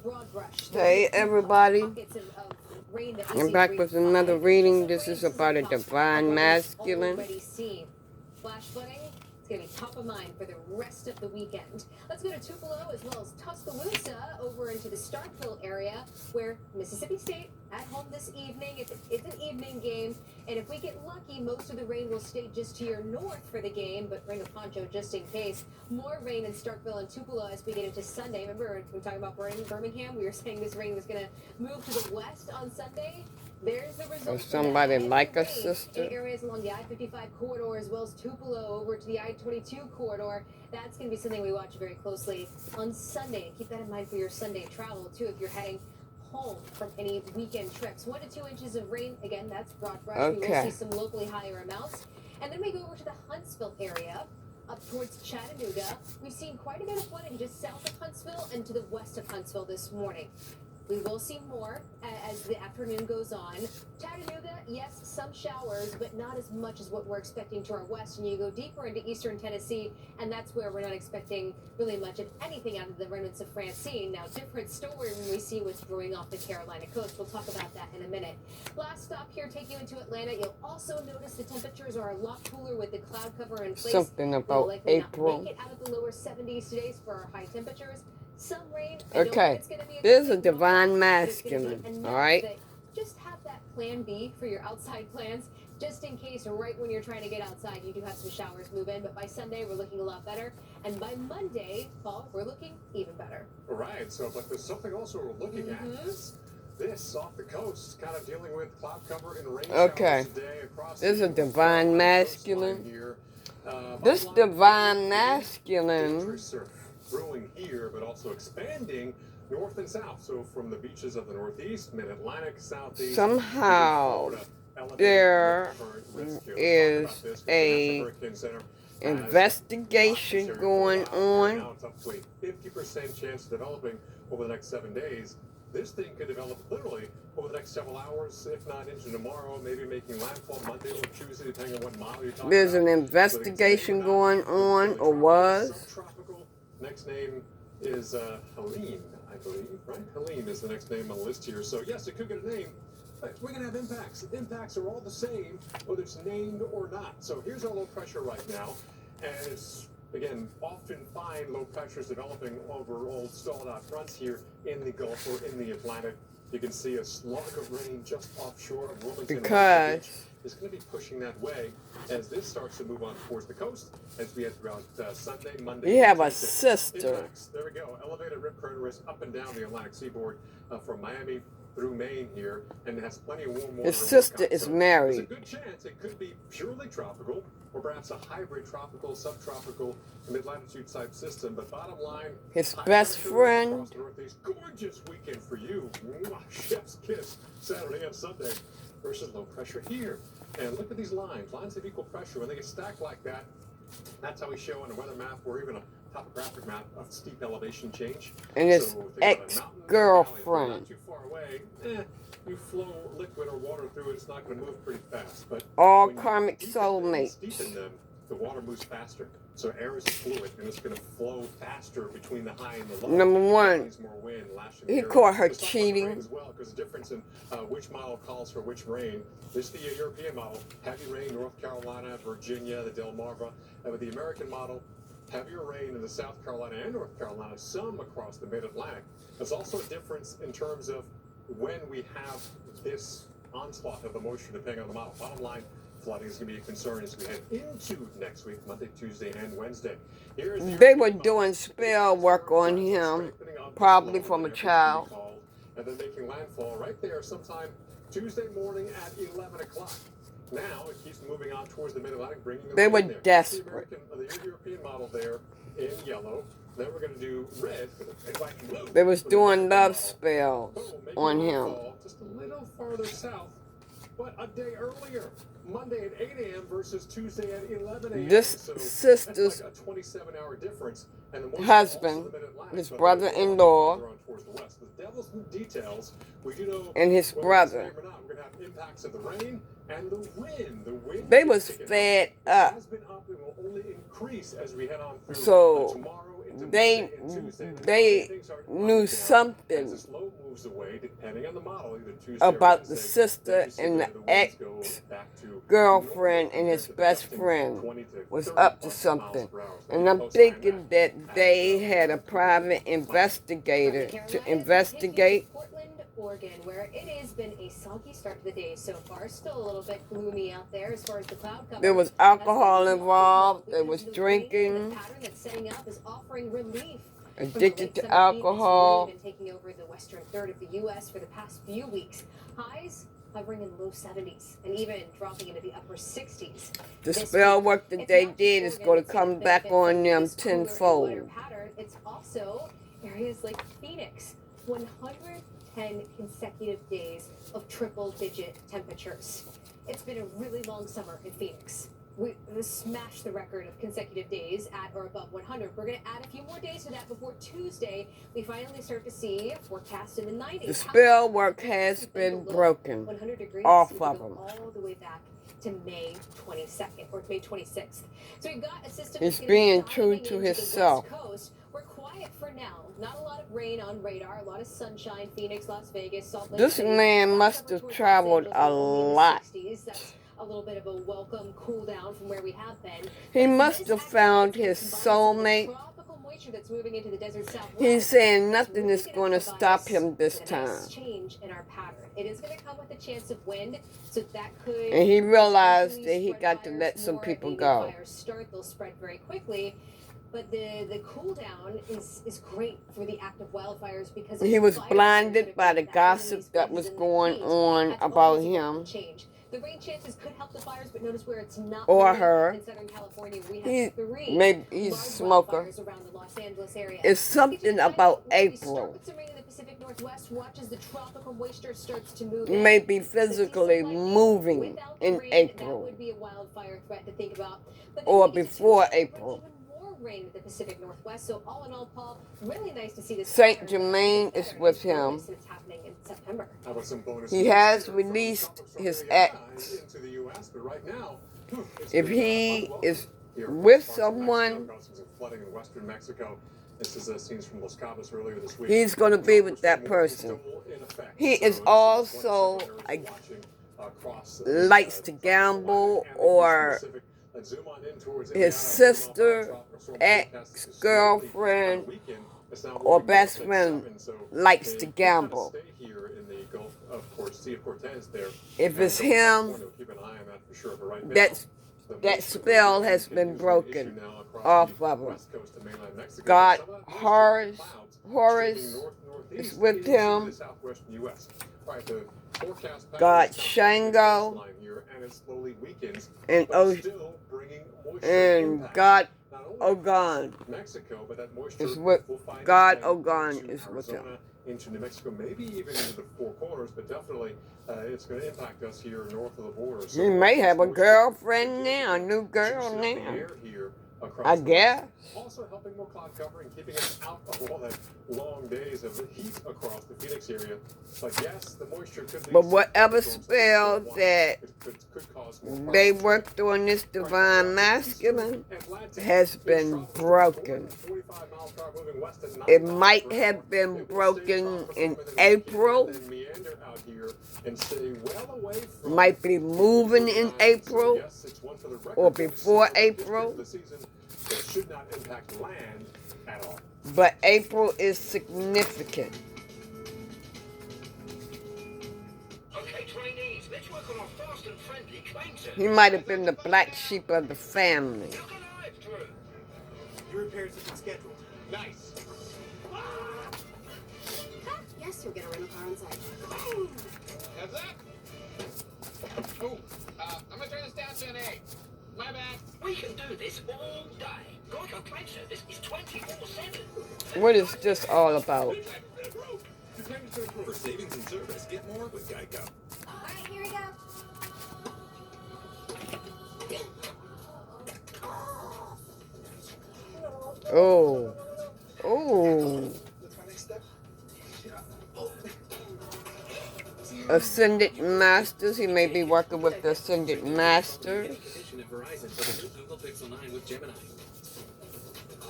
broad brush. Hey everybody, Pockets of rain that we I'm see back 3 with to 5 another reading. inches of This rain. is about a divine masculine. Already seen. Flash flooding. It's going to be top of mind for the rest of the weekend. Let's go to Tupelo as well as Tuscaloosa over into the Starkville area where Mississippi State at home this evening. It's an evening game, and if we get lucky, most of the rain will stay just to your north for the game, but bring a poncho just in case. More rain in Starkville and Tupelo as we get into Sunday. Remember, we were talking about rain in Birmingham? We were saying this rain was going to move to the west on Sunday. There's the result. Or somebody like a in sister. areas along the I-55 corridor as well as Tupelo over to the I-22 corridor. That's going to be something we watch very closely on Sunday. Keep that in mind for your Sunday travel too if you're heading home from any weekend trips. 1 to 2 inches of rain. Again, that's broad brush. Okay. We will see some locally higher amounts. And then we go over to the Huntsville area. Up towards Chattanooga, we've seen quite a bit of flooding just south of Huntsville and to the west of Huntsville this morning. We will see more as the afternoon goes on. Chattanooga, yes, some showers, but not as much as what we're expecting to our west. And you go deeper into eastern Tennessee, and that's where we're not expecting really much of anything out of the remnants of Francine. Now, different story when we see what's brewing off the Carolina coast. We'll talk about that in a minute. Last stop here, take you into Atlanta. You'll also notice the temperatures are a lot cooler with the cloud cover in place. Something about April. Not make it out of the lower 70s today for our high temperatures. Some rain. Okay, this is a divine masculine, all right? Just have that plan B for your outside plans, just in case right when you're trying to get outside, you do have some showers move in. But by Sunday, we're looking a lot better. And by Monday, Paul, we're looking even better. Right, so, but there's something also we're looking at. This off the coast, kind of dealing with cloud cover and rain showers today across. This is a divine masculine. This divine masculine brewing here, but also expanding north and south. So from the beaches of the Northeast, Mid-Atlantic, Southeast. Somehow there is a investigation going on. Now it's up to a 50% chance of developing over the next 7 days. This thing could develop literally over the next several hours, if not into tomorrow, maybe making landfall Monday or Tuesday, depending on what model you're talking about. There's an investigation going on, or was. Subtropical. Next name is Helene, I believe, right? Helene is the next name on the list here. So, yes, it could get a name, but we're going to have impacts. Impacts are all the same, whether it's named or not. So here's our low pressure right now. And it's, again, often find low pressures developing over old stalled-out fronts here in the Gulf or in the Atlantic. You can see a slug of rain just offshore of Wilmington. Because is going to be pushing that way as this starts to move on towards the coast as we head throughout Sunday, Monday. You have a sister. Impacts. There we go. Elevated rip current risk up and down the Atlantic seaboard from Miami through Maine here, and it has plenty of warm water. His sister is married. There's a good chance it could be purely tropical, or perhaps a hybrid tropical, subtropical, mid-latitude type system. But bottom line, his best friend. Gorgeous weekend for you. Mwah, chef's kiss. Saturday and Sunday versus low pressure here. And look at these lines of equal pressure. When they get stacked like that, that's how we show on a weather map or even a topographic map of steep elevation change. And his ex-girlfriend. Not too far away, you flow liquid or water through it, it's not going to move pretty fast. But all karmic soulmates. Deepen them, the water moves faster. So air is a fluid, and it's going to flow faster between the high and the low. Number one, more wind, he caught her cheating. As well, because the difference in which model calls for which rain. This is the European model, heavy rain, North Carolina, Virginia, the Delmarva. And with the American model, heavier rain in the South Carolina and North Carolina, some across the Mid-Atlantic. There's also a difference in terms of when we have this onslaught of the moisture, depending on the model. Bottom line, flooding is going to be a concern as we head into next week, Monday, Tuesday, and Wednesday. They were doing spell work on him, probably from a child. And then making landfall right there sometime Tuesday morning at 11 o'clock. Now it keeps moving on towards the Mid-Atlantic, bringing them They were there. desperate. The European model there in yellow. Then we're going to do red for the white and blue. They was doing love spells on him. Just a little farther south, but a day earlier. Monday at 8 a.m. versus Tuesday at 11 a.m. This so sister's that's like a 27-hour difference. And the husband, his brother-in-law, the devil's details. We do know and his brother. We're going to have impacts of the rain and the wind. The wind They was fed up. has been up and will only increase as we head on through So tomorrow. they knew something about the sister and the ex-girlfriend and his best friend was up to something. And I'm thinking that they had a private investigator to investigate. Portland, Oregon, where it has been a soggy start to the day so far. Still a little bit gloomy out there as far as the cloud cover. There was alcohol involved. There was drinking. The pattern that's setting up is offering relief. Addicted to alcohol. Been taking over the western third of the U.S. for the past few weeks. Highs hovering in low 70s and even dropping into the upper 60s. The spell work that they did is going to come back on them tenfold. It's also areas like Phoenix, 110 consecutive days of triple-digit temperatures. It's been a really long summer in Phoenix. We smashed the record of consecutive days at or above 100. We're going to add a few more days to that before Tuesday. We finally start to see a forecast in the 90s. The spell work has been broken 100 degrees off of them. All the way back to May 22nd or May 26th. So we've got a system. He's being true to himself. We're quiet for now. Not a lot of rain on radar. A lot of sunshine. Phoenix, Las Vegas, Salt Lake City. This man must have traveled a lot. That's a little bit of a welcome cool down from where we have been. He must have found his soulmate. That's moving into the desert southwest. He's saying nothing is going to stop him this time. Change in our pattern. It is going to come with a chance of wind, so that could. And he realized that he got to let some people go. Fires start, they'll spread very quickly. But the cool down is great for the active wildfires because he was blinded by the gossip that was going on about him. The rain chances could help the fires, but notice where it's not. Or her. In Southern California, we have three. Maybe he's a smoker. Around the Los Angeles area. It's something about April. With some rain in the Pacific Northwest, watch as the tropical moisture starts to move. He may be physically moving in April. That would be a wildfire threat to think about. Or before April. Rain in the Pacific Northwest. So all in all, Paul, really nice to see this. Saint Germain is with him. It's happening in September. He has released his ex. If he is with someone, he's going to be with that person. He is also likes to gamble, or his sister, ex-girlfriend, or best friend likes to gamble. If it's him, that spell has been broken off of him. God Horus is with him. God Shango and God Ogun is with God Ogun is with him. Into New Mexico, maybe even into the Four Corners, but definitely it's going to impact us here north of the border. So he may have a girlfriend now, a new girl now. I guess. Also helping more cloud cover and keeping us out of all that long days of heat across the Phoenix area. But yes, the moisture could be. But whatever spell that they worked on this divine masculine has been broken. It might have been broken in April. Might be moving in April or before April. It should not impact land at all. But April is significant. Okay, trainees, let's work on our fast and friendly claim service. He might have been the black sheep of the family. Look alive, Drew. Your repairs have been scheduled. Nice. Yes, you'll get a rental car on site. Heads up. Oh, I'm gonna turn this down to an 8. My bad. We can do this all day. Geico claim service is 24/7. What is this all about? For savings and service, get more with Geico. All right, here we go. Oh. Oh. Ascended Masters. He may be working with the Ascended Masters.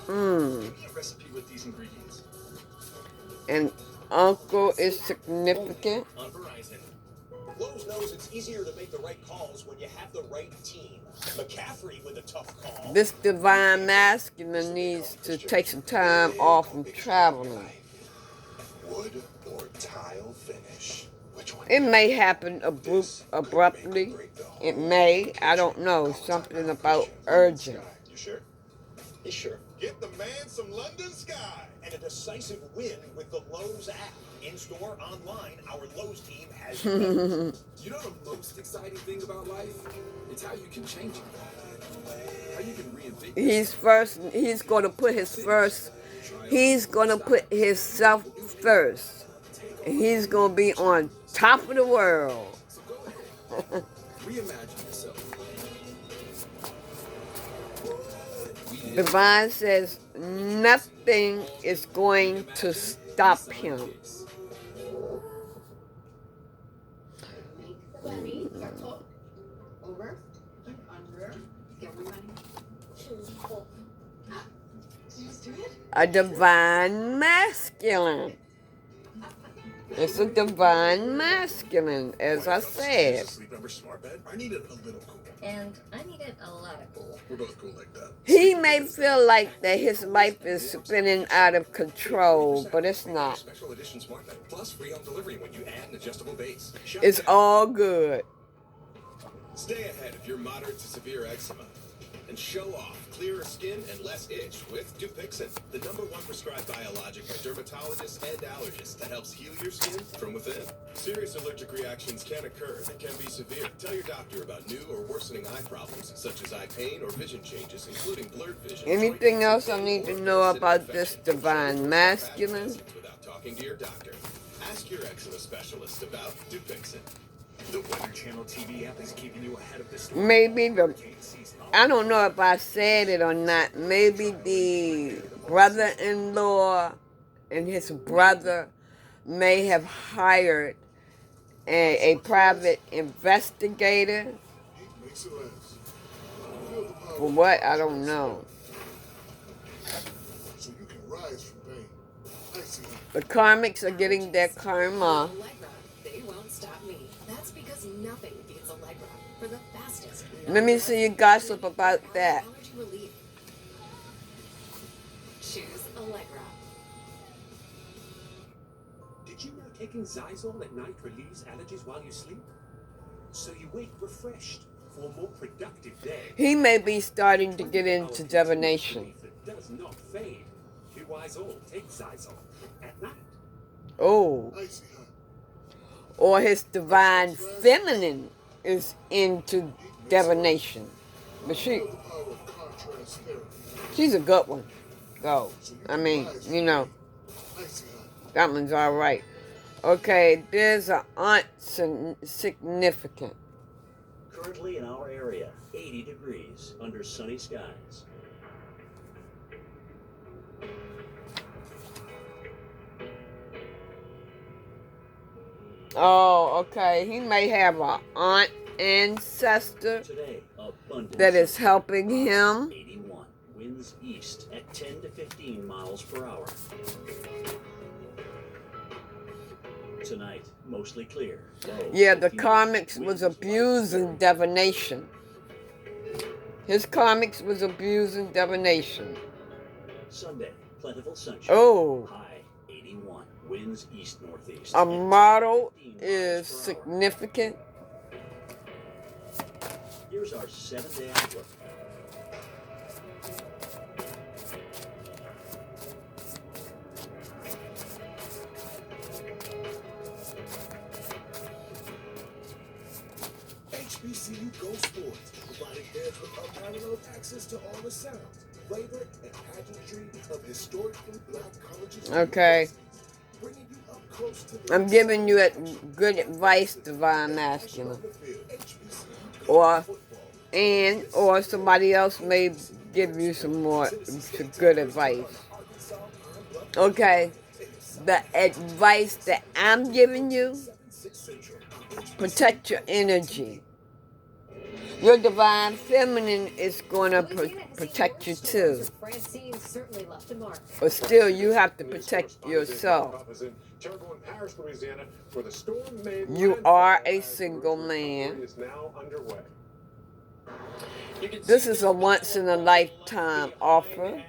Mm. Give me a recipe with these ingredients. And uncle is significant. On Verizon. Lowe's knows it's easier to make the right calls when you have the right team. McCaffrey with a tough call. This divine masculine needs to take some time off from traveling. Wood or tile finish? Which one? It may happen abruptly. It may. I don't know. Something about urgent. You sure? He's sure. Get the man some London Sky. And a decisive win with the Lowe's app. In-store, online, our Lowe's team has you covered. You know the most exciting thing about life? It's how you can change it. How you can reinvent He's going to put himself first. And he's going to be on top of the world. So go ahead. Reimagine yourself. Divine says nothing is going to stop him. Over and under. Get everybody. Did you just do it? A divine masculine. It's a divine masculine, as I said. Sleep number smart bed. I needed a little cool. And I needed a lot of cool. We're both cool like that. He may feel like that his life is spinning out of control, but it's not. Special edition smart bed. Plus free home delivery when you add an adjustable base. Shop It's now. all good. Stay ahead of your moderate to severe eczema. And show off clearer skin and less itch with Dupixent, the #1 prescribed biologic by dermatologists and allergists that helps heal your skin from within. Serious allergic reactions can occur that can be severe. Tell your doctor about new or worsening eye problems, such as eye pain or vision changes, including blurred vision. Anything else I need to know about this divine masculine? Without talking to your doctor. Ask your eczema specialist about Dupixent. The Weather Channel TV app is keeping you ahead of the storm. Maybe I don't know if I said it or not. Maybe the brother-in-law and his brother may have hired a private investigator. Makes it last. For what? I don't know. So you can rise from pain. I see. The karmics are getting their karma. Allegra, they won't stop me. That's because nothing beats Allegra for the fastest. Let me see you gossip about that. Allergy relief. Choose Allegra. Did you know taking Xyzal at night relieves allergies while you sleep? So you wake refreshed for a more productive day. He may be starting to get into divination. That does not fade. Be wise all. Take Xyzal at night. Oh. I see. Or his divine feminine is into divination. But The power of contrast therapy. she's a good one, though. I mean, you know, I see. that one's all right. Okay, there's an aunt significant. Currently in our area, 80 degrees under sunny skies. Oh, okay. He may have an aunt ancestor Today, abundance. that is helping him. 81 winds east at 10 to 15 miles per hour. Tonight, mostly clear. Low, Yeah, the 50 karmics winds was light abusing divination. His karmics was abusing divination. Sunday, plentiful sunshine. Oh. High 81 winds east northeast. A at 10 to model 15 miles is per hour. significant. Here's our 7-day outlook. HBCU Go Sports, providing fans with unparalleled access to all the sounds, flavor, and pageantry of historically black colleges. and Okay. universities, bringing you up close to the I'm giving you good advice, divine masculine. Or somebody else may give you some good advice. Okay. The advice that I'm giving you, protect your energy. Your divine feminine is going to Louisiana has seen protect you worse storms, too. and Francine certainly left a mark. But still, you have to News protect correspondent Dave yourself. Malkoff is in Terrebonne Parish, Louisiana, where the storm made You landfall are a as the single roof's recovery man. is now underway. This is a once-in-a-lifetime offer.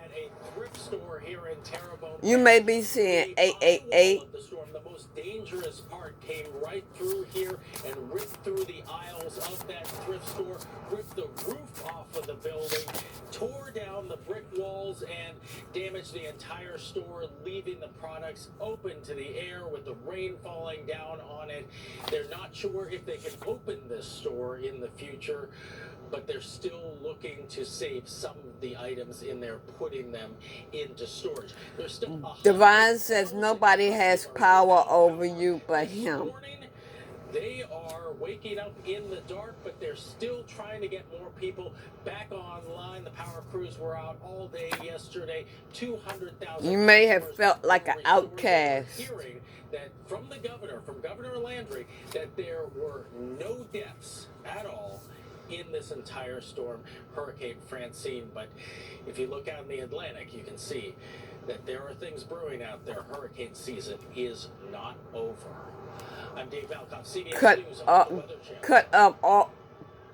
You may be seeing 888. The most dangerous part came right through here and ripped through the aisles of that thrift store, ripped the roof off of the building, tore down the brick walls, and damaged the entire store, leaving the products open to the air with the rain falling down on it. They're not sure if they can open this store in the future, but they're still looking to save some of the items in there, putting them into storage. There's still Divine says nobody has power over you but him. They are waking up in the dark, but they're still trying to get more people back online. The power crews were out all day yesterday. 200,000. You may have felt like an outcast. Hearing that from the governor, from Governor Landry, that there were no deaths at all in this entire storm, Hurricane Francine. But if you look out in the Atlantic, you can see that there are things brewing out there. Hurricane season is not over. I'm Dave Malkoff, CBS News on the Weather Channel.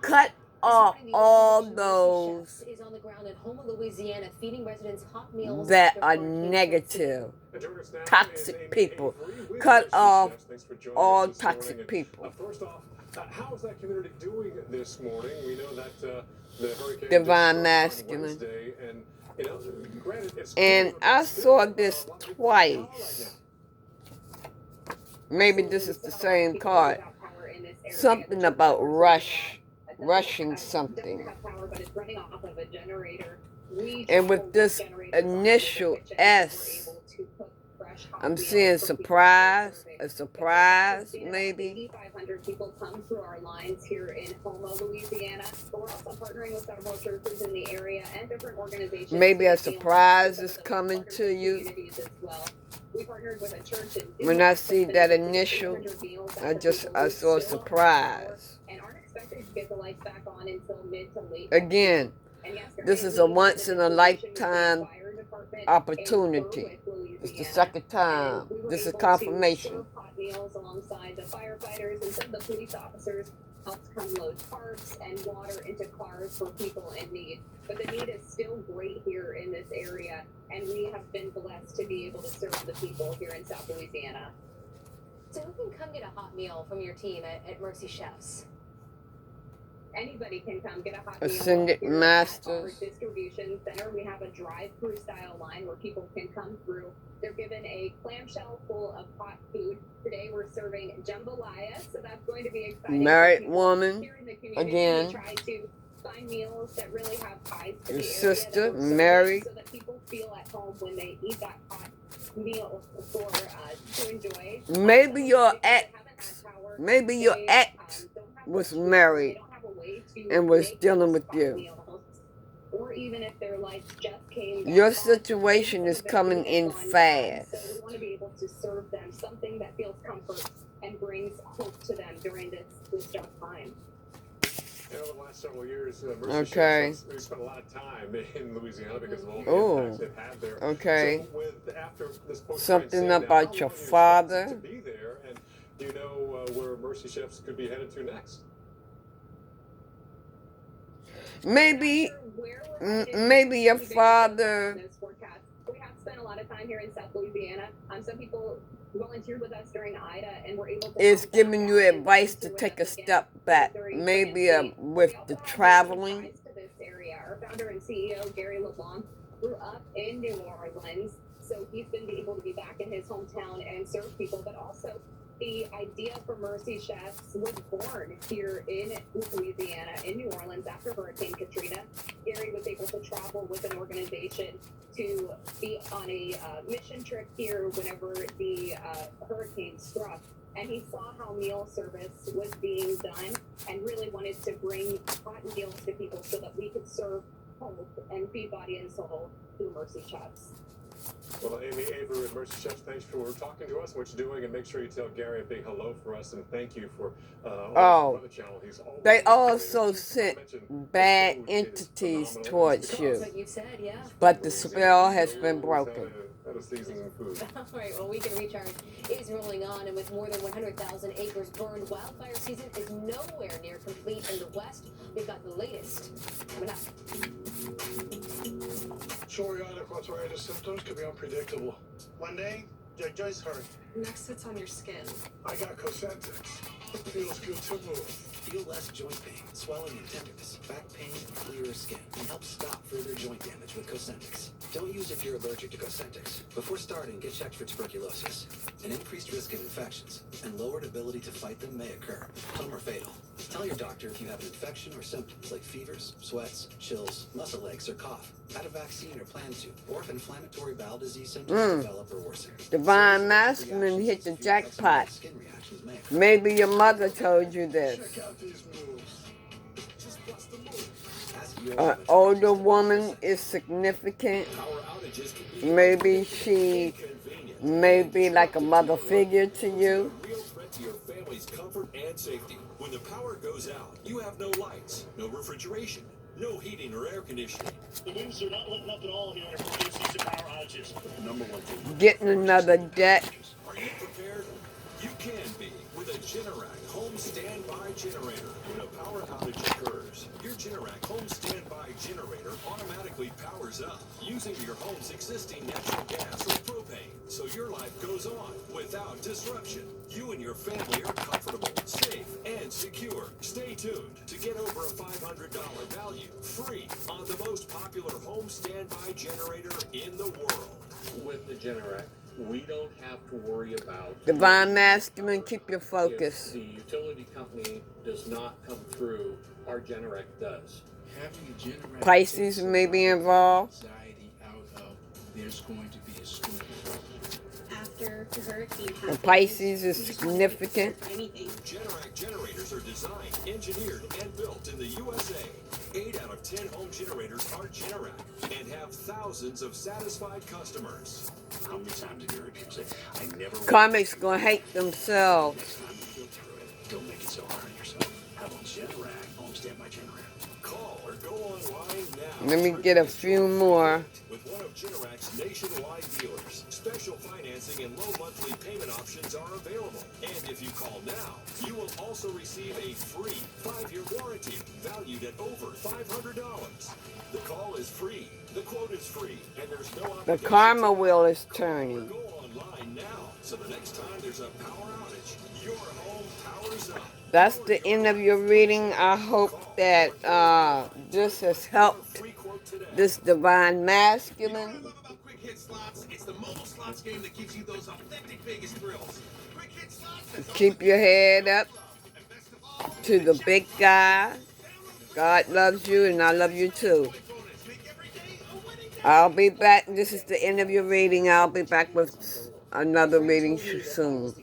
Cut off all Mercy those Chefs is on the ground in Houma, Louisiana, feeding residents hot meals that after are Hurricane negative, And joining us now is toxic Amy people. Avery with Cut Mercy off Chefs. Thanks for joining all us this toxic morning. people. First off, how is that community doing this morning? We know that the hurricane Divine just struck on masculine. Wednesday, and you know, granted, it's And cooler, I but still, saw a this lot of people twice. without power right now. Maybe this is the same card. Something about rushing something. And with this initial S, I'm seeing surprise, a surprise, maybe. 8,500 people come through our lines here in Houma, Louisiana. But we're also partnering with several churches in the area and different organizations. Maybe a surprise is coming to you. We partnered with a church in When I see that initial, I saw a surprise. and aren't expected to get the lights back on until mid to late. Again, this is a once-in-a-lifetime opportunity. It's the second time. This is confirmation. Hot meals alongside the firefighters and some of the police officers helped come load tarps and water into cars for people in need. But the need is still great here in this area, and we have been blessed to be able to serve the people here in South Louisiana. So who can come get a hot meal from your team at Mercy Chefs? Anybody can come get a hot meal. Ascended here at our Masters. distribution center. We have a drive-through style line where people can come through. They're given a clamshell full of hot food. Today we're serving jambalaya, so that's going to be exciting. Married woman, Here in the community, again. we try to find meals that really have ties to Your the area sister, that we're serving, married. so that people feel at home when they eat that hot meal to enjoy. Maybe your If they haven't ex, had power, maybe your they, ex don't have was electricity, married they don't have a way to and was make dealing those with hot you. meals. Or even if their lights just came back Your on, situation is some of it coming has in gone down. fast. So we want to be able to serve them something that feels comfort and brings hope to them during this dark time. And over the last several years, Mercy Okay. Chefs has spent a lot of time in Louisiana because of all the Oh. impacts they've had there. Okay. So after this post Something now, about how your long do you expect father. it to be there, and do you know where Mercy Chefs could be headed to next? Maybe, Maybe maybe your father We have spent a lot of time here in South Louisiana. Some people volunteered with us during Ida and were able to is come giving back you out and advice to volunteer with take a us again step back. during Maybe Francine. with We also the have traveling. ties to this area. Our founder and CEO, Gary LeBlanc, grew up in New Orleans, so he's been able to be back in his hometown and serve people, but also the idea for Mercy Chefs was born here in Louisiana, in New Orleans, after Hurricane Katrina. Gary was able to travel with an organization to be on a mission trip here whenever the hurricane struck. And he saw how meal service was being done and really wanted to bring hot meals to people so that we could serve hope and feed body and soul through Mercy Chefs. Well, Amy Avery with Mercy Chefs, thanks for talking to us, what you're doing, and make sure you tell Gary a big hello for us, and thank you for Oh, the channel. He's always they also sent bad entities towards That's you, what you said, yeah. but the spell has been broken. That is seasoning food. All right, well, Weekend Recharge is rolling on, and with more than 100,000 acres burned, wildfire season is nowhere near complete in the West. We've got the latest coming up. Psoriatic arthritis symptoms can be unpredictable. One day, Joyce heard. Next, it's on your skin. I got Cosentix. It feels good to move. Feel less joint pain, swelling and tenderness, back pain, clearer skin, and help stop further joint damage with Cosentix. Don't use if you're allergic to Cosentix. Before starting, get checked for tuberculosis. An increased risk of infections and lowered ability to fight them may occur. Some are fatal. Tell your doctor if you have an infection or symptoms like fevers, sweats, chills, muscle aches, or cough. Had a vaccine or plan to, or if inflammatory bowel disease symptoms develop or worsen. Divine Masculine hit the jackpot. Skin reactions may occur. Maybe your mother told you this. Check out these moves. Just bust the move. Ask your An older woman is significant. Power outages can be Maybe she inconvenient. may be like a mother figure to you. A real threat to your family's comfort and safety. When the power goes out, you have no lights, no refrigeration, no heating or air conditioning. The winds are not letting up at all here. You'll see some power outages. The number one thing. Getting another debt. Are you prepared? You can be with a Generac home standby generator. When a power outage occurs, your Generac home standby generator automatically powers up using your home's existing natural gas or propane, so your life goes on without disruption. You and your family are comfortable, safe, and secure. Stay tuned to get over a $500 value free on the most popular home standby generator in the world. With the Generac, we don't have to worry about Divine Masculine, keep your if focus. the utility company does not come through, our Generac does. Having a Generac Pisces may be involved. anxiety out of there's going to be a storm. After the hurricane The happened, Pisces is we just significant. wanted to anything. Generac generators are designed, engineered, and built in the USA. 8 out of 10 home generators are Generac and have thousands of satisfied customers. How many times have you heard people say, I never Karmics gonna hate themselves. next time you feel through it, don't make it so hard on yourself. Have a Generac home standby generator. Call or go online now. Let me get a few more. With one of Generac's nationwide dealers, special financing and low monthly payment options are available. And if you call now, you will also receive a free 5-year warranty valued at over $500. The call is free, the quote is free, and there's no The obligation. karma wheel is Or turning. go online now, so the next time there's a power outage, your home powers up. That's the end of your reading. I hope that this has helped Free quote today. this Divine Masculine. Quick Hit Slots. It's the mobile slots game that gives you those authentic Vegas thrills. Quick Hit Slots. Keep your head up to the big guy. God loves you and I love you too. I'll be back. This is the end of your reading. I'll be back with another reading soon.